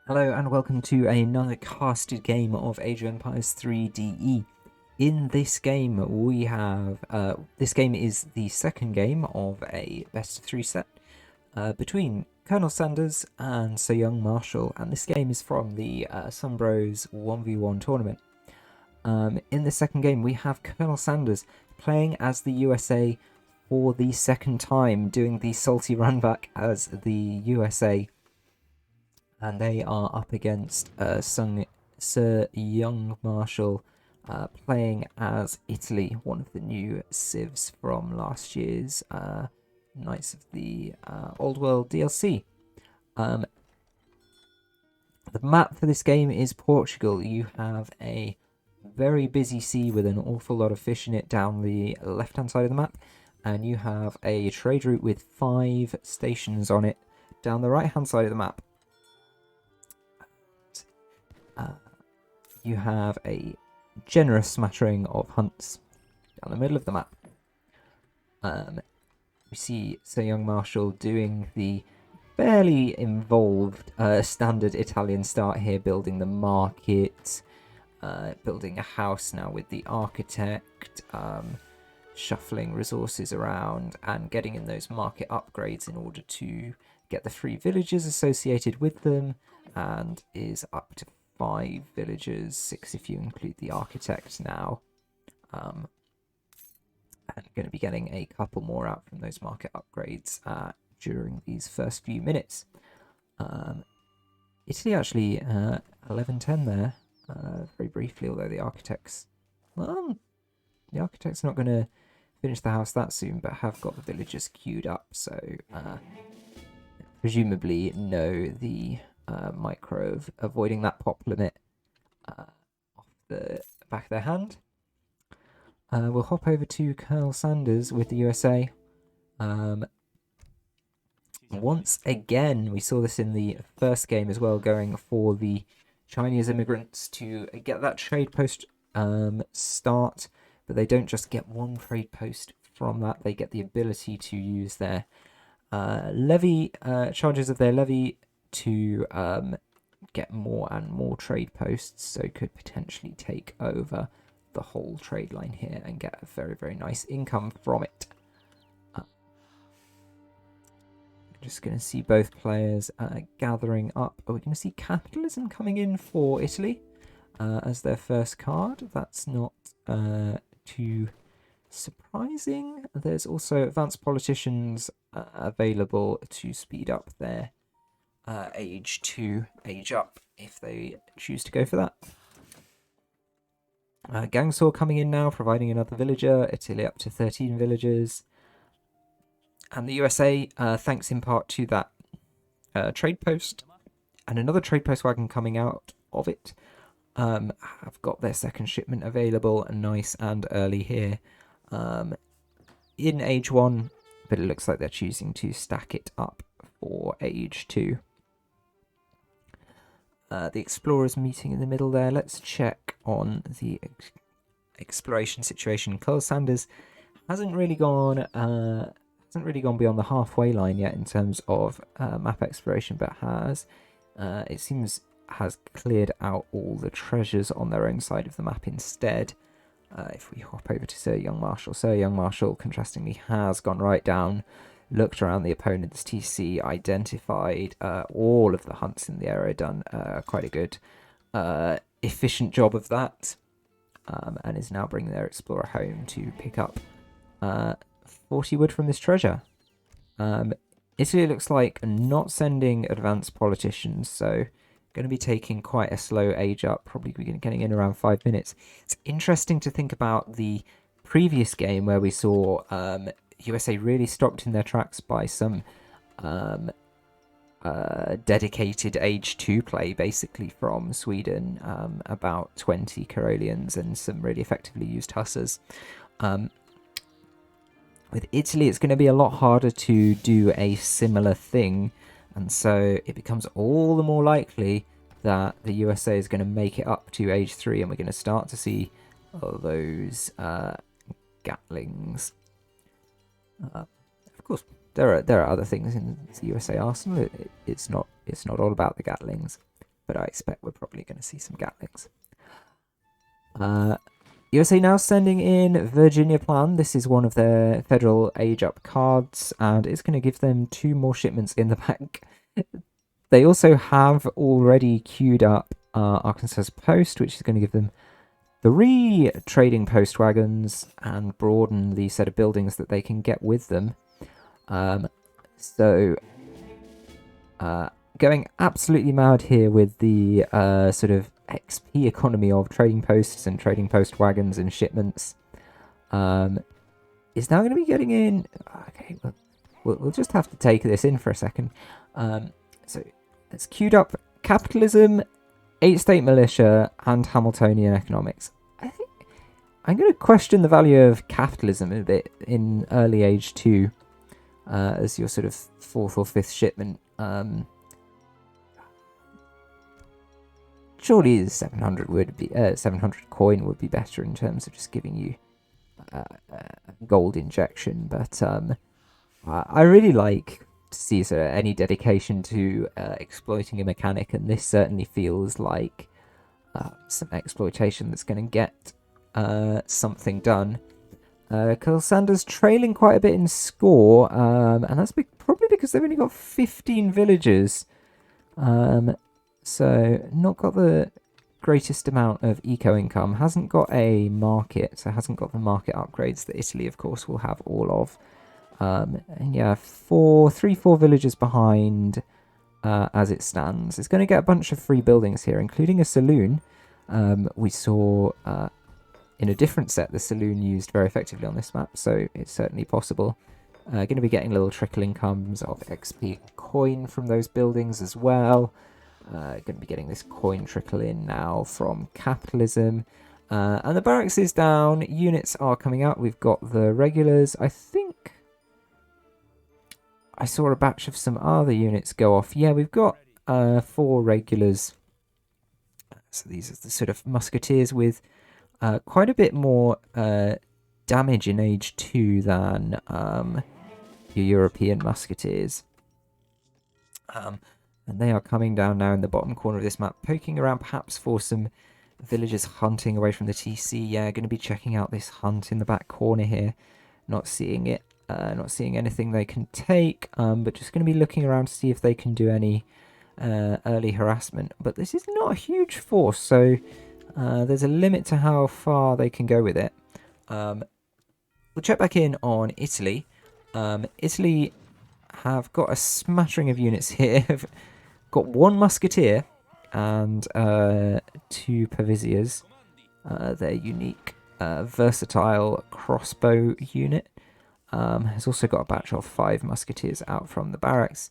Hello and welcome to another casted game of Age of Empires 3DE. In this game we have, this game is the second game of a best of three set between Colonel Sanders and Sir Young Marshal, and this game is from the Sunbros 1v1 tournament. In the second game we have Colonel Sanders playing as the USA for the second time, doing the salty run back as the USA. And they are up against Sir Young Marshal, playing as Italy, one of the new civs from last year's Knights of the Old World DLC. The map for this game is Portugal. You have a very busy sea with an awful lot of fish in it down the left-hand side of the map, and you have a trade route with 5 stations on it down the right-hand side of the map. You have a generous smattering of hunts down the middle of the map. We see Sir Young Marshal doing the fairly involved standard Italian start here, building the market, building a house now with the architect, shuffling resources around and getting in those market upgrades in order to get the free villages associated with them, and is up to 5 villagers, 6 if you include the architect now. And going to be getting a couple more out from those market upgrades during these first few minutes. Italy actually 11-10 there, very briefly, although the architect's not going to finish the house that soon, but have got the villagers queued up, so presumably know the micro of avoiding that pop limit off the back of their hand. We'll hop over to Colonel Sanders with the USA. Once again, we saw this in the first game as well, going for the Chinese immigrants to get that trade post start, but they don't just get one trade post from that, they get the ability to use their levy, charges of their levy to get more and more trade posts, so could potentially take over the whole trade line here and get a very, very nice income from it. Just going to see both players gathering up. Are we going to see capitalism coming in for Italy as their first card? That's not too surprising. There's also advanced politicians available to speed up their age up if they choose to go for that. Gangsaw coming in now, providing another villager. Italy up to 13 villagers. And the USA, thanks in part to that trade post and another trade post wagon coming out of it, have got their second shipment available, nice and early here in Age 1, but it looks like they're choosing to stack it up for Age 2. The explorers meeting in the middle there. Let's check on the exploration situation. Colonel Sanders hasn't really gone beyond the halfway line yet in terms of map exploration, but it seems has cleared out all the treasures on their own side of the map instead. If we hop over to Sir Young Marshal, contrastingly has gone right down, looked around the opponent's TC, identified all of the hunts in the area, done quite a good efficient job of that, and is now bringing their explorer home to pick up 40 wood from this treasure. Italy looks like not sending advanced politicians, so going to be taking quite a slow age up, probably getting in around 5 minutes. It's interesting to think about the previous game where we saw USA really stopped in their tracks by some dedicated Age 2 play, basically from Sweden, about 20 Karelians and some really effectively used hussars. With Italy, it's going to be a lot harder to do a similar thing, and so it becomes all the more likely that the USA is going to make it up to Age 3, and we're going to start to see those Gatlings. Of course, there are other things in the USA arsenal. It's not all about the Gatlings. but I expect we're probably going to see some Gatlings. USA now sending in Virginia Plan. This is one of their federal age up cards, and it's going to give them 2 more shipments in the bank. They also have already queued up Arkansas Post, which is going to give them 3 trading post wagons and broaden the set of buildings that they can get with them. Going absolutely mad here with the sort of XP economy of trading posts and trading post wagons and shipments. Is now going to be getting in. Okay, we'll just have to take this in for a second. So it's queued up capitalism, 8-state militia, and Hamiltonian economics. I think I'm going to question the value of capitalism a bit in early age 2 as your sort of 4th or 5th shipment. Surely the 700 would be 700 coin would be better in terms of just giving you gold injection, but I really like to see sort of any dedication to exploiting a mechanic, and this certainly feels like some exploitation that's going to get something done. Colonel Sanders trailing quite a bit in score, and that's probably because they've only got 15 villagers. So not got the greatest amount of eco income, hasn't got a market, so hasn't got the market upgrades that Italy, of course, will have all of. And yeah, 4 villagers behind as it stands. It's going to get a bunch of free buildings here, including a saloon. We saw in a different set the saloon used very effectively on this map, so it's certainly possible. Going to be getting little trickle incomes of XP coin from those buildings as well. Going to be getting this coin trickle in now from capitalism. And the barracks is down. Units are coming out. We've got the regulars. I think I saw a batch of some other units go off. Yeah, we've got 4 regulars. So these are the sort of musketeers with quite a bit more damage in age 2 than your European musketeers. And they are coming down now in the bottom corner of this map, poking around perhaps for some villagers hunting away from the TC. Yeah, going to be checking out this hunt in the back corner here. Not seeing it, not seeing anything they can take, but just going to be looking around to see if they can do any early harassment. But this is not a huge force, so there's a limit to how far they can go with it. We'll check back in on Italy. Italy have got a smattering of units here. Got 1 musketeer and 2 pavisiers. Their unique versatile crossbow unit. Has also got a batch of 5 musketeers out from the barracks,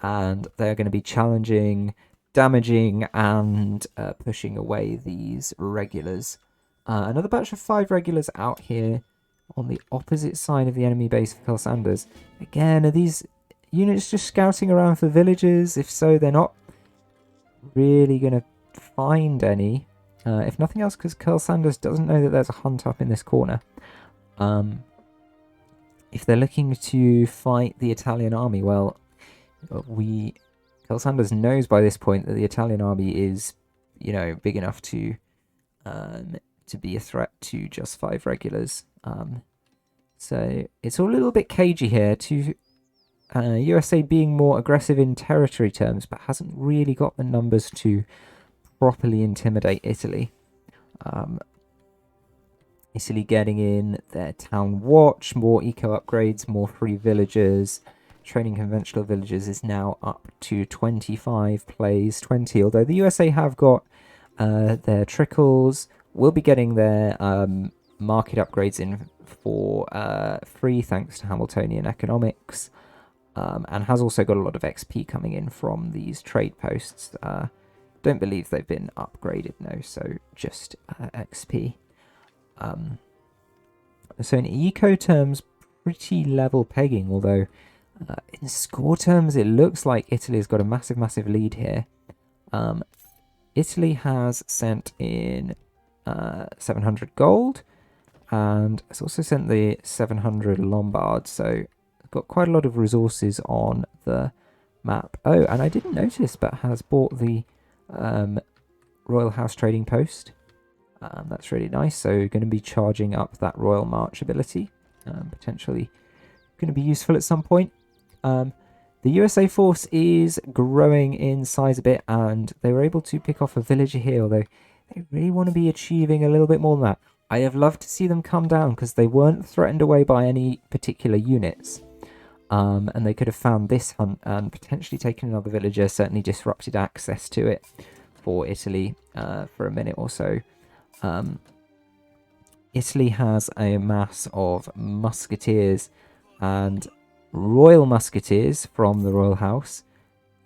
and they're going to be challenging, damaging, and pushing away these regulars. Another batch of 5 regulars out here on the opposite side of the enemy base for Sanders. Again, are these units just scouting around for villagers? If so, they're not really going to find any. If nothing else, because Colonel Sanders doesn't know that there's a hunt up in this corner. If they're looking to fight the Italian army, well, Colonel Sanders knows by this point that the Italian army is, you know, big enough to be a threat to just 5 regulars. So it's all a little bit cagey here. To USA being more aggressive in territory terms, but hasn't really got the numbers to properly intimidate Italy. Italy getting in their town watch, more eco upgrades, more free villagers. Training conventional villagers is now up to 25 plays, 20. Although the USA have got their trickles, will be getting their market upgrades in for free thanks to Hamiltonian economics. And has also got a lot of XP coming in from these trade posts. Don't believe they've been upgraded, no, so just XP. So in eco terms, pretty level pegging, although in score terms, it looks like Italy's got a massive lead here. Italy has sent in 700 gold, and it's also sent the 700 Lombard, so got quite a lot of resources on the map. Oh, and I didn't notice, but has bought the Royal House Trading Post. That's really nice. So going to be charging up that Royal March ability. Potentially going to be useful at some point. The USA force is growing in size a bit, and they were able to pick off a villager here, although they really want to be achieving a little bit more than that. I have loved to see them come down because they weren't threatened away by any particular units. And they could have found this hunt and potentially taken another villager, certainly disrupted access to it for Italy for a minute or so. Italy has a mass of musketeers and royal musketeers from the royal house.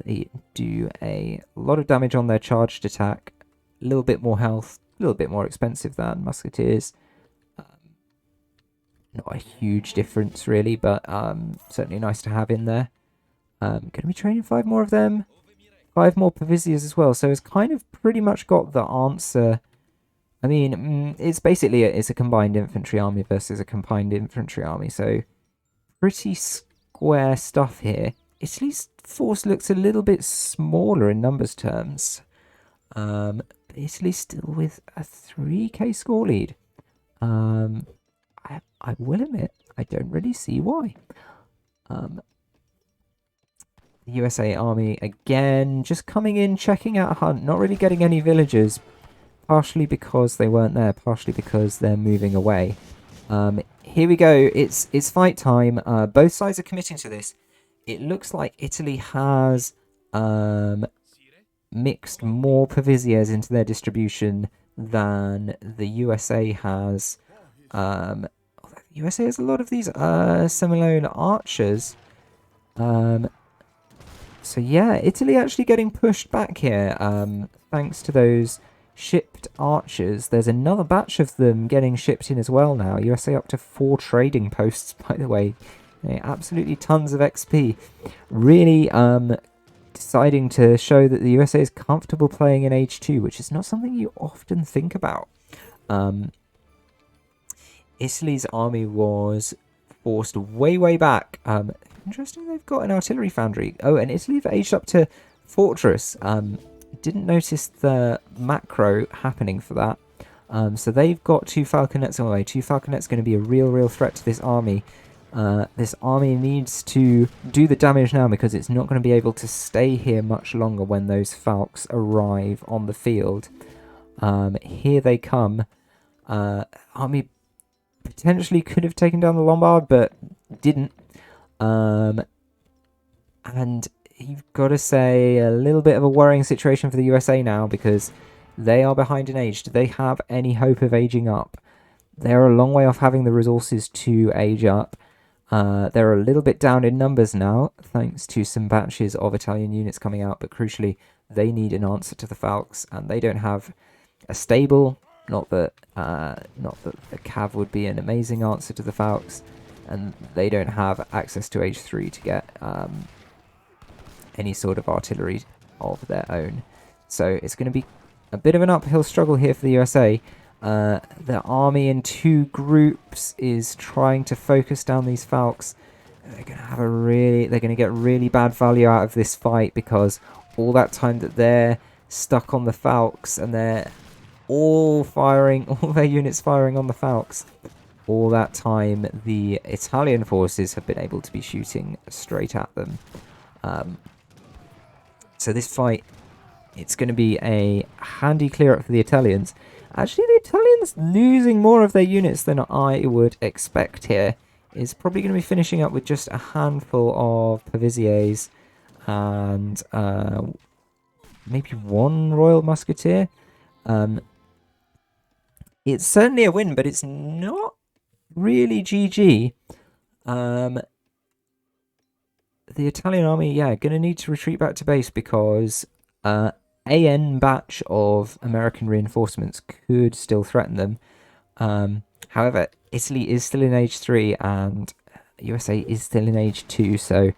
They do a lot of damage on their charged attack, a little bit more health, a little bit more expensive than musketeers. Not a huge difference really, but certainly nice to have in there. Going to be training 5 more of them, 5 more Pavizias as well. So it's kind of pretty much got the answer. I mean, it's basically it's a combined infantry army versus a combined infantry army, so pretty square stuff here. Italy's force looks a little bit smaller in numbers terms. But Italy's still with a 3k score lead. I will admit, I don't really see why. The USA Army, again, just coming in, checking out a hunt, not really getting any villagers, partially because they weren't there, partially because they're moving away. Here we go, it's fight time. Both sides are committing to this. It looks like Italy has mixed more Paviziers into their distribution than the USA has. USA has a lot of these Semillone archers. So yeah, Italy actually getting pushed back here, thanks to those shipped archers. There's another batch of them getting shipped in as well now. USA up to 4 trading posts, by the way. Absolutely tons of XP. Really deciding to show that the USA is comfortable playing in Age 2, which is not something you often think about. Italy's army was forced way back. Interesting, they've got an artillery foundry. Oh, and Italy have aged up to fortress. Didn't notice the macro happening for that. So they've got 2 falconets on the way. 2 falconets going to be a real threat to this army. This army needs to do the damage now because it's not going to be able to stay here much longer when those falcons arrive on the field. Here they come. Army potentially could have taken down the Lombard, but didn't. And you've got to say a little bit of a worrying situation for the USA now because they are behind in age. Do they have any hope of aging up? They're a long way off having the resources to age up. They're a little bit down in numbers now, thanks to some batches of Italian units coming out, but crucially, they need an answer to the Falks, and they don't have a stable. Not that the Cav would be an amazing answer to the Falks, and they don't have access to Age 3 to get any sort of artillery of their own. So it's going to be a bit of an uphill struggle here for the USA. The army in 2 groups is trying to focus down these Falks. They're going to get really bad value out of this fight because all that time that they're stuck on the Falks and they're all their units firing on the Falks, all that time the Italian forces have been able to be shooting straight at them. So this fight, it's going to be a handy clear up for the Italians. Actually, the Italians losing more of their units than I would expect here. Is probably going to be finishing up with just a handful of Paviziers and maybe 1 Royal Musketeer. It's certainly a win, but it's not really GG. The Italian army, yeah, going to need to retreat back to base because AN batch of American reinforcements could still threaten them. However, Italy is still in Age 3 and USA is still in Age 2, so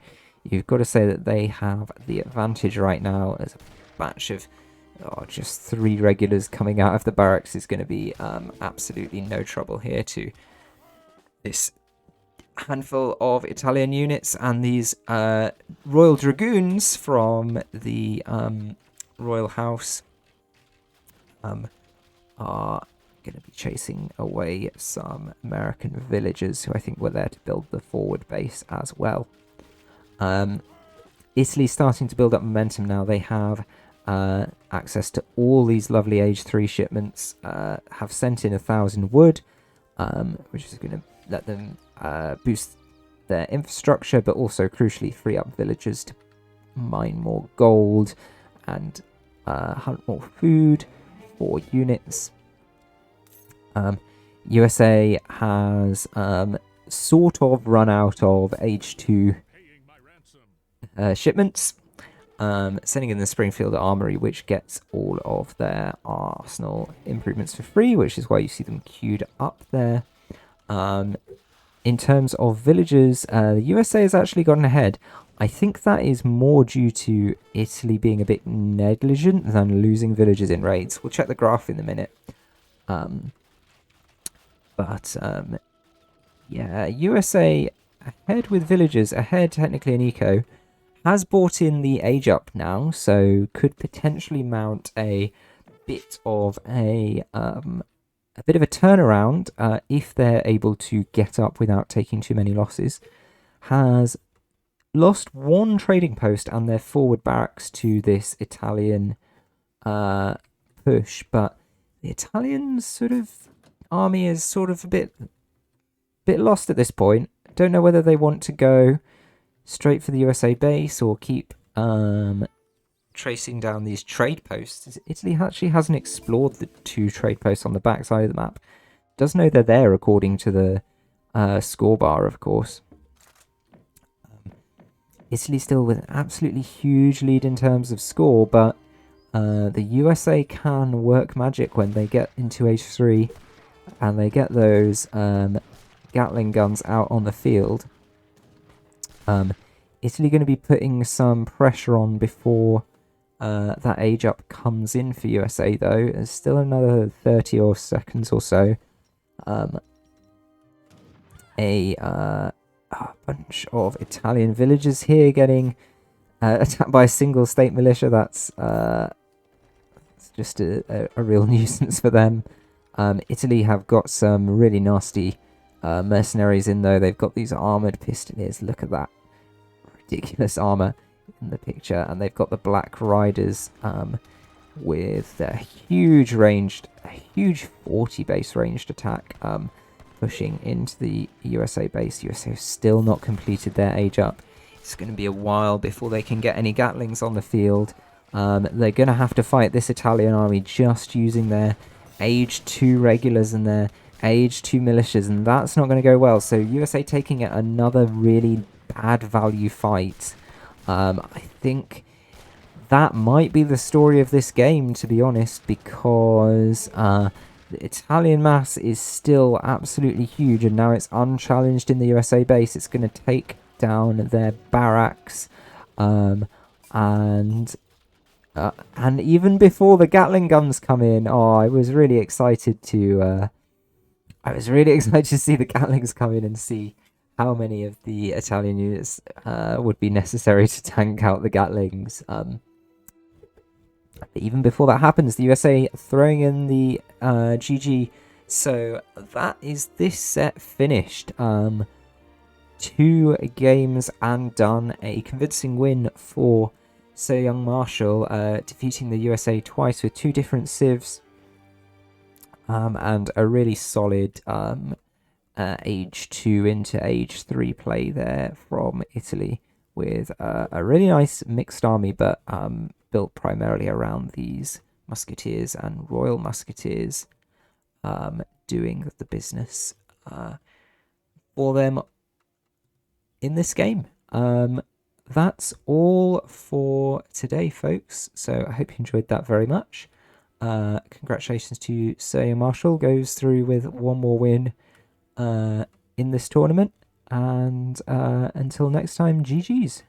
you've got to say that they have the advantage right now. As a batch of just 3 regulars coming out of the barracks is going to be absolutely no trouble here to this handful of Italian units, and these Royal Dragoons from the royal house are going to be chasing away some American villagers who I think were there to build the forward base as well. Italy's starting to build up momentum now. They have access to all these lovely Age 3 shipments, have sent in 1,000 wood, which is going to let them boost their infrastructure, but also crucially free up villagers to mine more gold and hunt more food for units. USA has sort of run out of Age 2 shipments, sending in the Springfield Armory, which gets all of their arsenal improvements for free, which is why you see them queued up there. In terms of villagers, the USA has actually gotten ahead. I think that is more due to Italy being a bit negligent than losing villagers in raids. We'll check the graph in a minute. Yeah, USA ahead with villagers, ahead technically in eco, has bought in the age up now, so could potentially mount a bit of a turnaround if they're able to get up without taking too many losses. Has lost one trading post and their forward barracks to this Italian push, but the Italian sort of army is sort of a bit lost at this point. Don't know whether they want to go straight for the USA base or keep tracing down these trade posts. Italy actually hasn't explored the 2 trade posts on the back side of the map. Does know they're there according to the score bar, of course. Italy still with an absolutely huge lead in terms of score, but the USA can work magic when they get into Age 3 and they get those Gatling guns out on the field. Italy going to be putting some pressure on before that age up comes in for USA, though. There's still another 30 or seconds or so. A bunch of Italian villagers here getting attacked by a single state militia. That's just a real nuisance for them. Italy have got some really nasty mercenaries in, though. They've got these armoured pistoliers. Look at that ridiculous armour in the picture. And they've got the Black Riders with their huge 40 base ranged attack pushing into the USA base. USA have still not completed their age up. It's going to be a while before they can get any Gatlings on the field. They're going to have to fight this Italian army just using their Age 2 regulars and their Age 2 militias, and that's not going to go well. So USA taking another really bad value fight. I think that might be the story of this game, to be honest, because the Italian mass is still absolutely huge, and now it's unchallenged in the USA base. It's going to take down their barracks, and even before the Gatling guns come in, I was really excited to see the Gatlings come in and see how many of the Italian units would be necessary to tank out the Gatlings. But even before that happens, the USA throwing in the GG. So that is this set finished. 2 games and done. A convincing win for Sir Young Marshal, defeating the USA twice with 2 different civs. And a really solid Age 2 into Age 3 play there from Italy, with a really nice mixed army, but built primarily around these musketeers and royal musketeers doing the business for them in this game. That's all for today, folks, so I hope you enjoyed that very much. Congratulations to Sir Young Marshal, goes through with one more win in this tournament, and until next time, GG's.